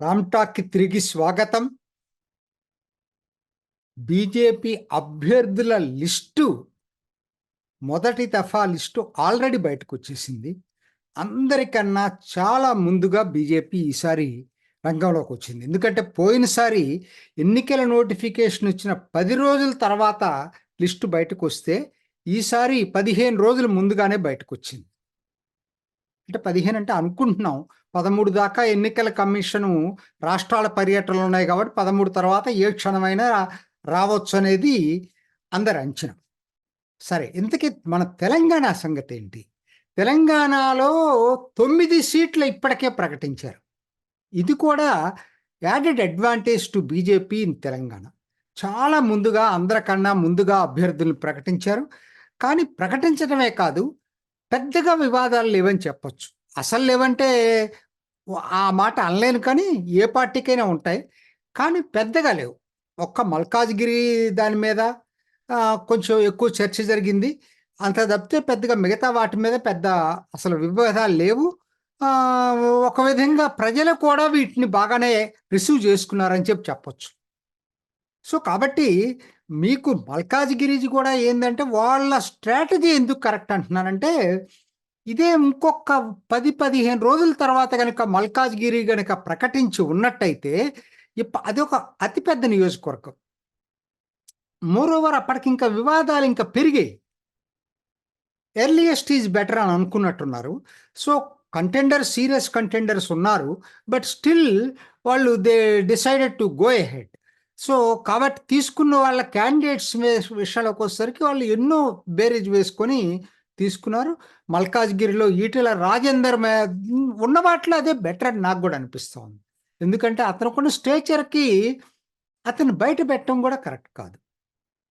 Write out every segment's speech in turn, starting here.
రామ్టాక్కి తిరిగి స్వాగతం. బీజేపీ అభ్యర్థుల లిస్టు మొదటి దఫా లిస్టు ఆల్రెడీ బయటకు వచ్చేసింది. అందరికన్నా చాలా ముందుగా బీజేపీ ఈసారి రంగంలోకి వచ్చింది. ఎందుకంటే పోయినసారి ఎన్నికల నోటిఫికేషన్ వచ్చిన 10 రోజుల తర్వాత లిస్టు బయటకు వస్తే ఈసారి 15 రోజుల ముందుగానే బయటకు వచ్చింది. అంటే 15 అంటే అనుకుంటున్నాం. 13 దాకా ఎన్నికల కమిషను రాష్ట్రాల పర్యటనలు ఉన్నాయి కాబట్టి 13 తర్వాత ఏ క్షణమైనా రావచ్చు అనేది అందరి అంచనా. సరే, ఇంతకీ మన తెలంగాణ సంగతి ఏంటి? తెలంగాణలో 9 సీట్లు ఇప్పటికే ప్రకటించారు. ఇది కూడా added advantage to BJP in Telangana. చాలా ముందుగా, అందరికన్నా ముందుగా అభ్యర్థులను ప్రకటించారు. కానీ ప్రకటించడమే కాదు, పెద్దగా వివాదాలు లేవని చెప్పొచ్చు. అసలు లేవంటే ఆ మాట అనలేను, కానీ ఏ పార్టీకైనా ఉంటాయి. కానీ పెద్దగా లేవు. ఒక్క మల్కాజ్గిరి దాని మీద కొంచెం ఎక్కువ చర్చ జరిగింది. అంత తప్పితే పెద్దగా మిగతా వాటి మీద పెద్ద అసలు వివాదాలు లేవు. ఒక విధంగా ప్రజలు కూడా వీటిని బాగానే రిసీవ్ చేసుకున్నారని చెప్పొచ్చు. సో కాబట్టి మీకు మల్కాజ్గిరి కూడా ఏందంటే వాళ్ళ స్ట్రాటజీ ఎందుకు కరెక్ట్ అంటున్నానంటే, ఇదే ఇంకొక 10-15 రోజుల తర్వాత గనక మల్కాజ్గిరి గనక ప్రకటించి ఉన్నట్టయితే అదొక అతిపెద్ద నియోజకవర్గం. మోరోవర్ అప్పటికి ఇంకా వివాదాలు ఇంకా పెరిగాయి. ఎర్లియస్ట్ ఈజ్ బెటర్ అని అనుకున్నట్టున్నారు. సో సీరియస్ కంటెండర్స్ ఉన్నారు. బట్ స్టిల్ వాళ్ళు they decided to go ahead. So కాబట్టి తీసుకున్న వాళ్ళ క్యాండిడేట్స్ విషయాలకు వచ్చేసరికి వాళ్ళు ఎన్నో బేరేజ్ వేసుకొని తీసుకున్నారు. మల్కాజ్గిరిలో ఈటెల రాజేందర్ ఉన్న వాటిలో అదే బెటర్ అని నాకు కూడా అనిపిస్తూ ఉంది. ఎందుకంటే అతనుకున్న స్టేచర్కి అతను బయట పెట్టడం కూడా కరెక్ట్ కాదు.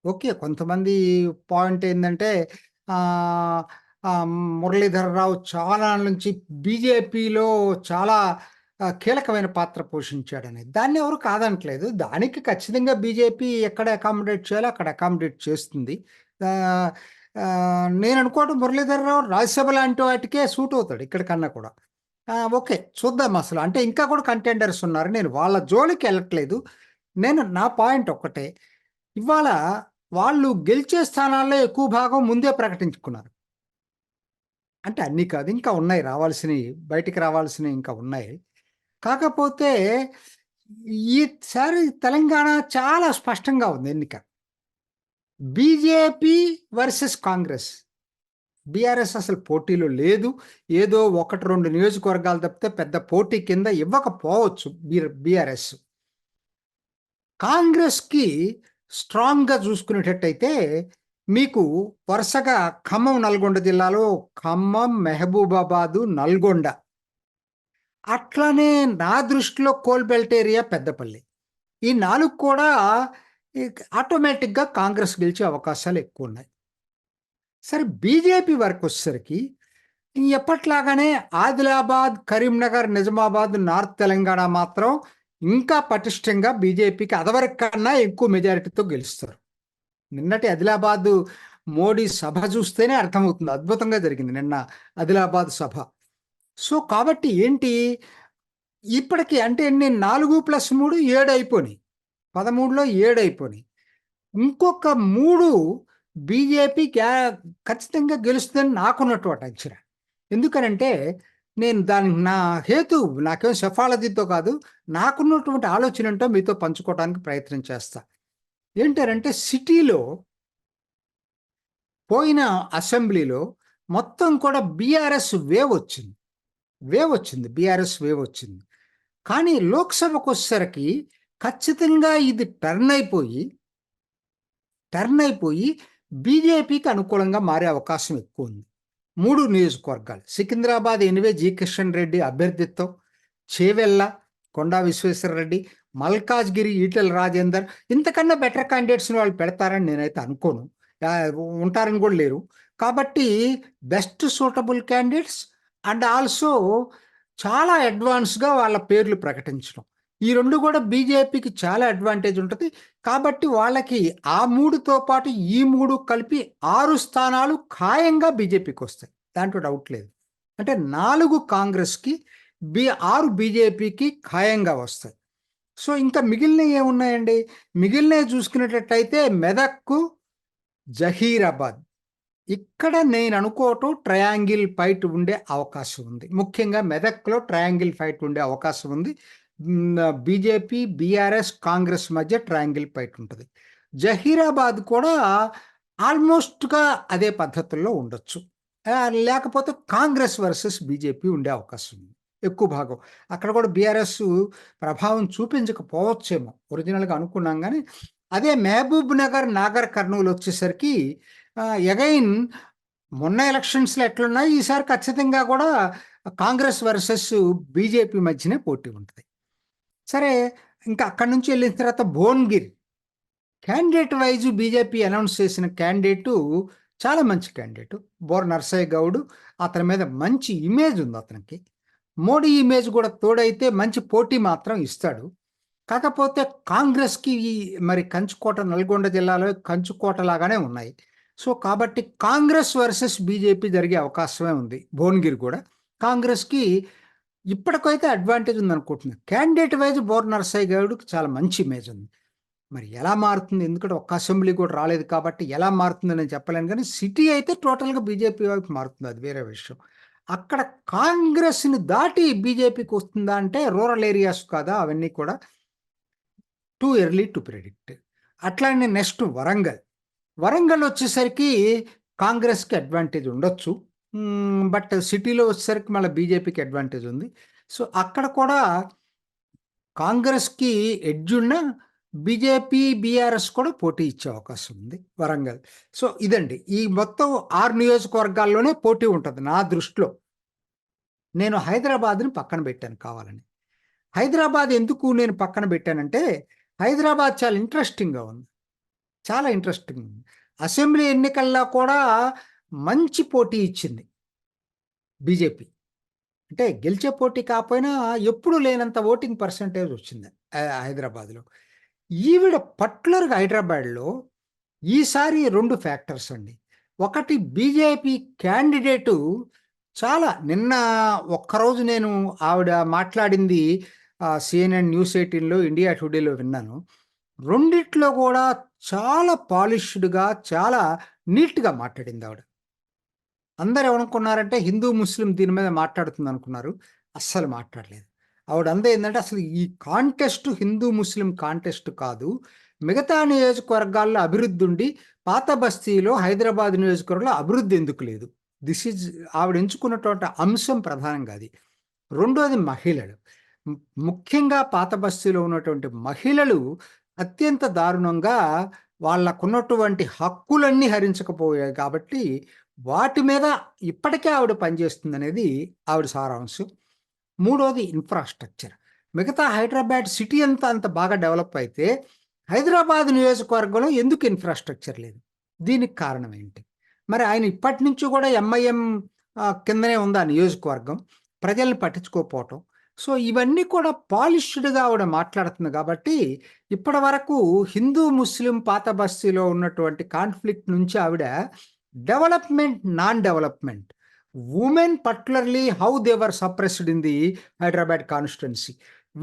ఓకే, కొంతమంది పాయింట్ ఏంటంటే మురళీధరరావు చాలా నుంచి బీజేపీలో చాలా కీలకమైన పాత్ర పోషించాడనేది, దాన్ని ఎవరు కాదనట్లేదు. దానికి ఖచ్చితంగా బీజేపీ ఎక్కడ అకామిడేట్ చేయాలో అక్కడ అకామిడేట్ చేస్తుంది. నేను అనుకోవడం మురళీధరరావు రాజ్యసభ లాంటి వాటికే సూట్ అవుతాడు ఇక్కడ కన్నా కూడా. ఓకే, చూద్దాం. అసలు అంటే ఇంకా కూడా కంటెండర్స్ ఉన్నారు. నేను వాళ్ళ జోలికి వెళ్ళట్లేదు. నా పాయింట్ ఒక్కటే, ఇవాళ వాళ్ళు గెలిచే స్థానాల్లో ఎక్కువ భాగం ముందే ప్రకటించుకున్నారు. అంటే అన్నీ కాదు, ఇంకా ఉన్నాయి రావాల్సినవి, బయటికి రావాల్సినవి ఇంకా ఉన్నాయి. కాకపోతే ఈసారి తెలంగాణ చాలా స్పష్టంగా ఉంది ఎన్నిక. BJP versus Congress. బీఆర్ఎస్ అసలు పోటీలో లేదు. ఏదో 1-2 నియోజకవర్గాలు తప్పితే పెద్ద పోటీ కింద ఇవ్వకపోవచ్చు బీఆర్ఎస్. కాంగ్రెస్కి స్ట్రాంగ్గా చూసుకునేటట్టయితే మీకు వరుసగా ఖమ్మం, నల్గొండ జిల్లాలో ఖమ్మం, మెహబూబాబాదు, నల్గొండ, అట్లానే నా దృష్టిలో కోల్బెల్ట్ ఏరియా, పెద్దపల్లి, ఈ 4 కూడా ఆటోమేటిక్గా కాంగ్రెస్ గెలిచే అవకాశాలు ఎక్కువ ఉన్నాయి. సరే, బీజేపీ వరకు వచ్చేసరికి ఎప్పట్లాగానే ఆదిలాబాద్, కరీంనగర్, నిజామాబాద్, నార్త్ తెలంగాణ మాత్రం ఇంకా పటిష్టంగా బీజేపీకి అదవరకు కన్నా ఎక్కువ మెజారిటీతో గెలుస్తారు. నిన్నటి ఆదిలాబాద్ మోడీ సభ చూస్తేనే అర్థమవుతుంది. అద్భుతంగా జరిగింది నిన్న ఆదిలాబాద్ సభ. సో కాబట్టి ఏంటి, ఇప్పటికి అంటే నేను 4+3 7 అయిపోయినాయి. 13లో 7 అయిపోయినాయి. ఇంకొక 3 బీజేపీ ఖచ్చితంగా గెలుస్తుందని నాకున్నటువంటి అంచనా. ఎందుకనంటే నేను దానికి నా హేతు, నాకేం సెఫాలజీతో కాదు, నాకున్నటువంటి ఆలోచన ఏంటో మీతో పంచుకోవడానికి ప్రయత్నం చేస్తా. ఏంటంటే సిటీలో పోయిన అసెంబ్లీలో మొత్తం కూడా బీఆర్ఎస్ వేవ్ వచ్చింది. బీఆర్ఎస్ వేవ్ వచ్చింది. కానీ లోక్సభకు వచ్చేసరికి ఖచ్చితంగా ఇది టర్న్ అయిపోయి బీజేపీకి అనుకూలంగా మారే అవకాశం ఎక్కువ ఉంది. 3 నియోజకవర్గాలు సికింద్రాబాద్ ఎనివే జి కిషన్ రెడ్డి అభ్యర్థిత్వం, చేవెళ్ళ కొండా విశ్వేశ్వరరెడ్డి, మల్కాజ్గిరి ఈటెల రాజేందర్. ఇంతకన్నా బెటర్ క్యాండిడేట్స్ని వాళ్ళు పెడతారని నేనైతే అనుకోను, ఉంటారని కూడా లేరు. కాబట్టి best suitable candidates and also చాలా అడ్వాన్స్గా వాళ్ళ పేర్లు ప్రకటించడం, ఈ 2 కూడా బీజేపీకి చాలా అడ్వాంటేజ్ ఉంటుంది. కాబట్టి వాళ్ళకి ఆ 3తో పాటు ఈ 3 కలిపి 6 స్థానాలు ఖాయంగా బీజేపీకి వస్తాయి, దాంట్లో డౌట్ లేదు. అంటే 4 కాంగ్రెస్కి, 6 బీజేపీకి ఖాయంగా వస్తాయి. సో ఇంకా మిగిలినవి ఏమున్నాయండి? మిగిలినవి చూసుకునేటట్టయితే మెదక్కు, జహీరాబాద్. ఇక్కడ నేను అనుకోవటం ట్రయాంగిల్ ఫైట్ ఉండే అవకాశం ఉంది. ముఖ్యంగా మెదక్లో ట్రయాంగిల్ ఫైట్ ఉండే అవకాశం ఉంది. బీజేపీ, బీఆర్ఎస్, కాంగ్రెస్ మధ్య ట్రయాంగిల్ ఫైట్ ఉంటుంది. జహీరాబాద్ కూడా ఆల్మోస్ట్గా అదే పద్ధతుల్లో ఉండొచ్చు. లేకపోతే కాంగ్రెస్ వర్సెస్ బీజేపీ ఉండే అవకాశం ఉంది ఎక్కువ భాగం. అక్కడ కూడా బీఆర్ఎస్ ప్రభావం చూపించకపోవచ్చేమో ఒరిజినల్గా అనుకున్నాం, కానీ అదే మహబూబ్ నగర్, నాగర్ కర్నూలు వచ్చేసరికి అగైన్ మొన్న ఎలక్షన్స్లో ఎట్లున్నాయి, ఈసారి ఖచ్చితంగా కూడా కాంగ్రెస్ వర్సెస్ బీజేపీ మధ్యనే పోటీ ఉంటుంది. సరే, ఇంకా అక్కడి నుంచి వెళ్ళిన తర్వాత Bhuvanagiri candidate wise BJP announce చేసిన క్యాండిడేటు చాలా మంచి క్యాండిడేటు బోర్ నర్సయ్య గౌడ్. అతని మీద మంచి ఇమేజ్ ఉంది అతనికి. మోడీ ఇమేజ్ కూడా తోడైతే మంచి పోటీ మాత్రం ఇస్తాడు. కాకపోతే కాంగ్రెస్కి మరి కంచుకోట, నల్గొండ జిల్లాలో కంచుకోట లాగానే ఉన్నాయి. సో కాబట్టి కాంగ్రెస్ వర్సెస్ బీజేపీ జరిగే అవకాశమే ఉంది. భువనగిరి కూడా కాంగ్రెస్కి ఇప్పటికైతే అడ్వాంటేజ్ ఉంది అనుకుంటున్నాను. క్యాండిడేట్ వైజ్ బోర్ నర్సయ్య గౌడ్కి చాలా మంచి ఇమేజ్ ఉంది. మరి ఎలా మారుతుంది? ఎందుకంటే ఒక్క అసెంబ్లీ కూడా రాలేదు కాబట్టి ఎలా మారుతుందని నేను చెప్పలేను, కానీ సిటీ అయితే టోటల్గా బీజేపీ వైపు మారుతుంది, అది వేరే విషయం. అక్కడ కాంగ్రెస్ని దాటి బీజేపీకి వస్తుందా అంటే రూరల్ ఏరియాస్ కాదా, అవన్నీ కూడా టూ ఎర్లీ టు ప్రెడిక్ట్. అట్లానే నెక్స్ట్ వరంగల్ వచ్చేసరికి కాంగ్రెస్కి అడ్వాంటేజ్ ఉండొచ్చు, బట్ సిటీలో వచ్చేసరికి మళ్ళీ బీజేపీకి అడ్వాంటేజ్ ఉంది. సో అక్కడ కూడా కాంగ్రెస్కి ఎడ్జ్ ఉన్న బీజేపీ, బీఆర్ఎస్ కూడా పోటీ ఇచ్చే అవకాశం ఉంది వరంగల్. సో ఇదండి, ఈ మొత్తం 6 నియోజకవర్గాల్లోనే పోటీ ఉంటుంది నా దృష్టిలో. నేను హైదరాబాద్ని పక్కన పెట్టాను కావాలని. హైదరాబాద్ ఎందుకు నేను పక్కన పెట్టానంటే, హైదరాబాద్ చాలా ఇంట్రెస్టింగ్గా ఉంది, చాలా ఇంట్రెస్టింగ్ ఉంది. అసెంబ్లీ ఎన్నికల్లో కూడా మంచి పోటీ ఇచ్చింది బీజేపీ. అంటే గెలిచే పోటీ కాకపోయినా ఎప్పుడూ లేనంత ఓటింగ్ పర్సంటేజ్ వచ్చింది హైదరాబాద్లో. ఈవిడ పర్టికులర్గా హైదరాబాద్లో ఈసారి 2 ఫ్యాక్టర్స్ అండి. ఒకటి, బీజేపీ క్యాండిడేటు చాలా నిన్న ఒక్కరోజు నేను ఆవిడ మాట్లాడింది CNN న్యూస్ 18లో, ఇండియా టుడేలో విన్నాను. రెండిట్లో కూడా చాలా పాలిష్డ్గా, చాలా నీట్గా మాట్లాడింది ఆవిడ. అందరు ఏమనుకున్నారంటే హిందూ ముస్లిం దీని మీద మాట్లాడుతుంది అనుకున్నారు. అస్సలు మాట్లాడలేదు. ఆవిడ అందే ఏంటంటే, అసలు ఈ కాంటెస్ట్ హిందూ ముస్లిం కాంటెస్ట్ కాదు, మిగతా నియోజకవర్గాల్లో అభివృద్ధి ఉండి పాత బస్తీలో హైదరాబాద్ నియోజకవర్గంలో అభివృద్ధి ఎందుకు లేదు, దిస్ ఈజ్ ఆవిడ ఎంచుకున్నటువంటి అంశం ప్రధానంగా అది. రెండోది మహిళలు, ముఖ్యంగా పాత బస్తీలో ఉన్నటువంటి మహిళలు అత్యంత దారుణంగా వాళ్ళకున్నటువంటి హక్కులన్నీ హరించకపోయాయి కాబట్టి వాటి మీద ఇప్పటికే ఆవిడ పనిచేస్తుంది అనేది ఆవిడ సారాంశం. మూడోది ఇన్ఫ్రాస్ట్రక్చర్. మిగతా హైదరాబాద్ సిటీ అంతా అంత బాగా డెవలప్ అయితే హైదరాబాద్ నియోజకవర్గంలో ఎందుకు ఇన్ఫ్రాస్ట్రక్చర్ లేదు? దీనికి కారణం ఏంటి? మరి ఆయన ఇప్పటి నుంచి కూడా ఎంఐఎం కిందనే ఉంది ఆ నియోజకవర్గం, ప్రజల్ని పట్టించుకోకపోవటం. సో ఇవన్నీ కూడా పాలిష్డ్గా ఆవిడ మాట్లాడుతుంది కాబట్టి ఇప్పటి వరకు హిందూ ముస్లిం పాత బస్తీలో ఉన్నటువంటి కాన్ఫ్లిక్ట్ నుంచి ఆవిడ development, non development, women particularly how they were suppressed in the Hyderabad constituency,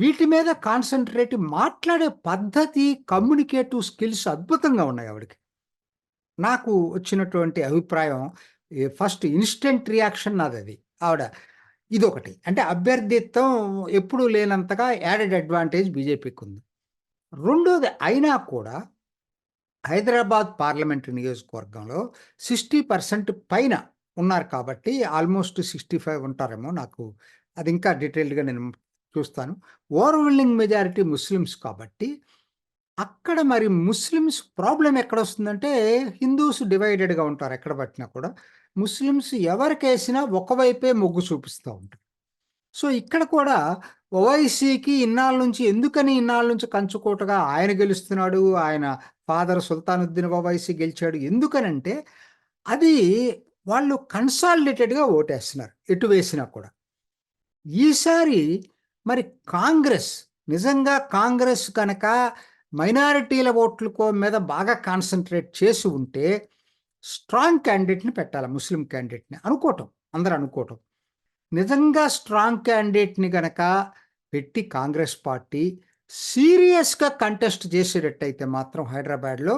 వీటి మీద కాన్సన్ట్రేట్, మాట్లాడే పద్ధతి, కమ్యూనికేటివ్ స్కిల్స్ అద్భుతంగా ఉన్నాయి ఆవిడకి. నాకు వచ్చినటువంటి అభిప్రాయం, ఫస్ట్ ఇన్స్టెంట్ రియాక్షన్ నాది అది. ఆవిడ ఇదొకటి, అంటే అభ్యర్థిత్వం ఎప్పుడూ లేనంతగా యాడెడ్ అడ్వాంటేజ్ బీజేపీకి ఉంది. రెండోది, అయినా కూడా హైదరాబాద్ పార్లమెంటరీ నియోజకవర్గంలో 60% పైన ఉన్నారు కాబట్టి, ఆల్మోస్ట్ 65 ఉంటారేమో, నాకు అది ఇంకా డీటెయిల్డ్గా నేను చూస్తాను. ఓవర్వెల్మింగ్ మెజారిటీ ముస్లిమ్స్ కాబట్టి అక్కడ మరి ముస్లిమ్స్ ప్రాబ్లం ఎక్కడొస్తుందంటే, హిందూస్ డివైడెడ్గా ఉంటారు ఎక్కడ పట్టినా కూడా. ముస్లిమ్స్ ఎవరికేసినా ఒకవైపే మొగ్గు చూపిస్తూ ఉంటారు. సో ఇక్కడ కూడా ఓవైసీకి ఇన్నాళ్ళ నుంచి కంచుకోటగా ఆయన గెలుస్తున్నాడు, ఆయన ఫాదర్ సుల్తానుద్దీన్ ఓవైసీ గెలిచాడు. ఎందుకనంటే అది వాళ్ళు కన్సాలిడేటెడ్గా ఓటేస్తున్నారు ఎటు వేసినా కూడా. ఈసారి మరి నిజంగా కాంగ్రెస్ కనుక మైనారిటీల ఓట్ల మీద బాగా కాన్సన్ట్రేట్ చేసి ఉంటే స్ట్రాంగ్ క్యాండిడేట్ని పెట్టాలి, ముస్లిం క్యాండిడేట్ని అందరూ అనుకోవటం. నిజంగా స్ట్రాంగ్ క్యాండిడేట్ని గనక పెట్టి కాంగ్రెస్ పార్టీ సీరియస్గా కంటెస్ట్ చేసేటట్టయితే మాత్రం హైదరాబాద్లో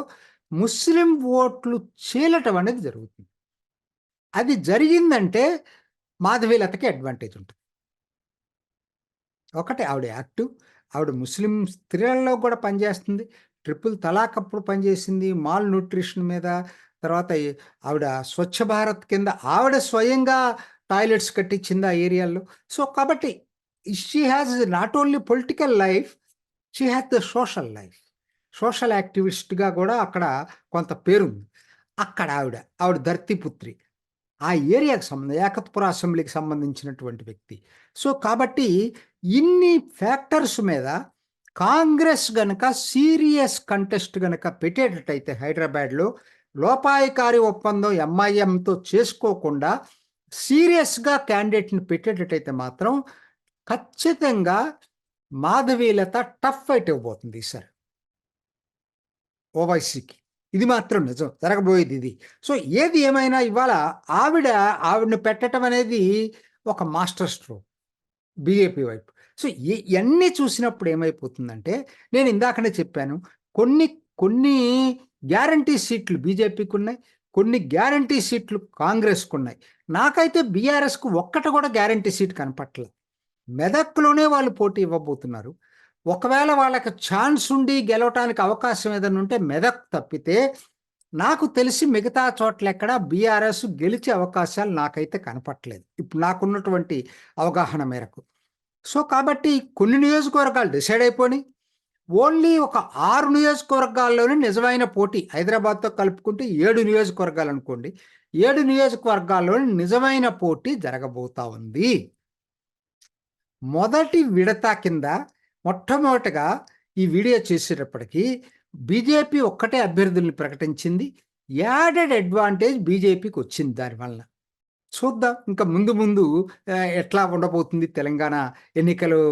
ముస్లిం ఓట్లు చీలటం అనేది జరుగుతుంది. అది జరిగిందంటే మాధవీలతకి అడ్వాంటేజ్ ఉంటుంది. ఒకటి ఆవిడ యాక్టివ్, ఆవిడ ముస్లిం స్త్రీలలో కూడా పనిచేస్తుంది. ట్రిపుల్ తలాక్ అప్పుడు పనిచేసింది, మాల్ న్యూట్రిషన్ మీద. తర్వాత ఆవిడ స్వచ్ఛ భారత్ కింద ఆవిడ స్వయంగా టాయిలెట్స్ కట్టించింది ఆ ఏరియాలో. సో కాబట్టి she has not only political life, she has the social life. Social యాక్టివిస్ట్గా కూడా అక్కడ కొంత పేరుంది. అక్కడ ఆవిడ ధర్తీపుత్రి, ఆ ఏరియాకి ఏకత్పుర అసెంబ్లీకి సంబంధించినటువంటి వ్యక్తి. సో కాబట్టి ఇన్ని ఫ్యాక్టర్స్ మీద కాంగ్రెస్ గనక సీరియస్ కంటెస్ట్ గనక పెట్టేటట్టయితే హైదరాబాద్లో లోపాయికారి ఒప్పందం ఎంఐఎంతో చేసుకోకుండా సీరియస్గా క్యాండిడేట్ని పెట్టేటట్టయితే మాత్రం ఖచ్చితంగా మాధవీలత టఫ్ ఫైట్ ఇవ్వబోతుంది ఈసారి ఓవైసీకి. ఇది మాత్రం నిజం, జరగబోయేది ఇది. సో ఏది ఏమైనా ఇవాళ ఆవిడని పెట్టడం అనేది ఒక మాస్టర్ స్ట్రోక్ బీజేపీ వైపు. సో ఇవన్నీ చూసినప్పుడు ఏమైపోతుందంటే, నేను ఇందాకనే చెప్పాను, కొన్ని కొన్ని గ్యారంటీ సీట్లు బీజేపీకి ఉన్నాయి, కొన్ని గ్యారంటీ సీట్లు కాంగ్రెస్కు ఉన్నాయి. నాకైతే బీఆర్ఎస్కు ఒక్కటి కూడా గ్యారంటీ సీట్ కనపట్లేదు. మెదక్లోనే వాళ్ళు పోటీ ఇవ్వబోతున్నారు. ఒకవేళ వాళ్ళకి ఛాన్స్ ఉండి గెలవటానికి అవకాశం ఏదైనా ఉంటే మెదక్ తప్పితే నాకు తెలిసి మిగతా చోట్ల ఎక్కడ బీఆర్ఎస్ గెలిచే అవకాశాలు నాకైతే కనపట్లేదు ఇప్పుడు నాకున్నటువంటి అవగాహన మేరకు. సో కాబట్టి కొన్ని నియోజకవర్గాలు డిసైడ్ అయిపోయి ఓన్లీ ఒక 6 నియోజకవర్గాల్లోనే నిజమైన పోటీ, హైదరాబాద్తో కలుపుకుంటే 7 నియోజకవర్గాలు అనుకోండి, 7 నియోజకవర్గాల్లోనే నిజమైన పోటీ జరగబోతా ఉంది. మొదటి విడత కింద మొట్టమొదటిగా ఈ వీడియో చేసేటప్పటికి బీజేపీ ఒక్కటే అభ్యర్థుల్ని ప్రకటించింది. యాడెడ్ అడ్వాంటేజ్ బీజేపీకి వచ్చింది దానివల్ల. చూద్దాం ఇంకా ముందు ముందు ఎట్లా ఉండబోతుంది తెలంగాణ ఎన్నికలు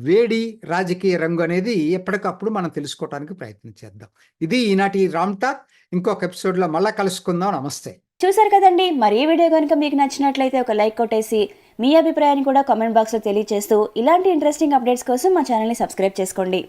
వేడి రాజకీయ రంగు అనేది ఎప్పటికప్పుడు మనం తెలుసుకోవడానికి ప్రయత్నం చేద్దాం. ఇది ఈనాటి రామ్ టాక్. ఇంకొక ఎపిసోడ్లో మళ్ళీ కలుసుకుందాం. నమస్తే. చూసారు కదండి, మరి ఈ వీడియో కనుక మీకు నచ్చినట్లయితే ఒక లైక్ కొట్టేసి మీ అభిప్రాయాన్ని కూడా కామెంట్ బాక్స్లో తెలియజేస్తూ ఇలాంటి ఇంట్రెస్టింగ్ అప్డేట్స్ కోసం మా ఛానల్ని సబ్స్క్రైబ్ చేసుకోండి.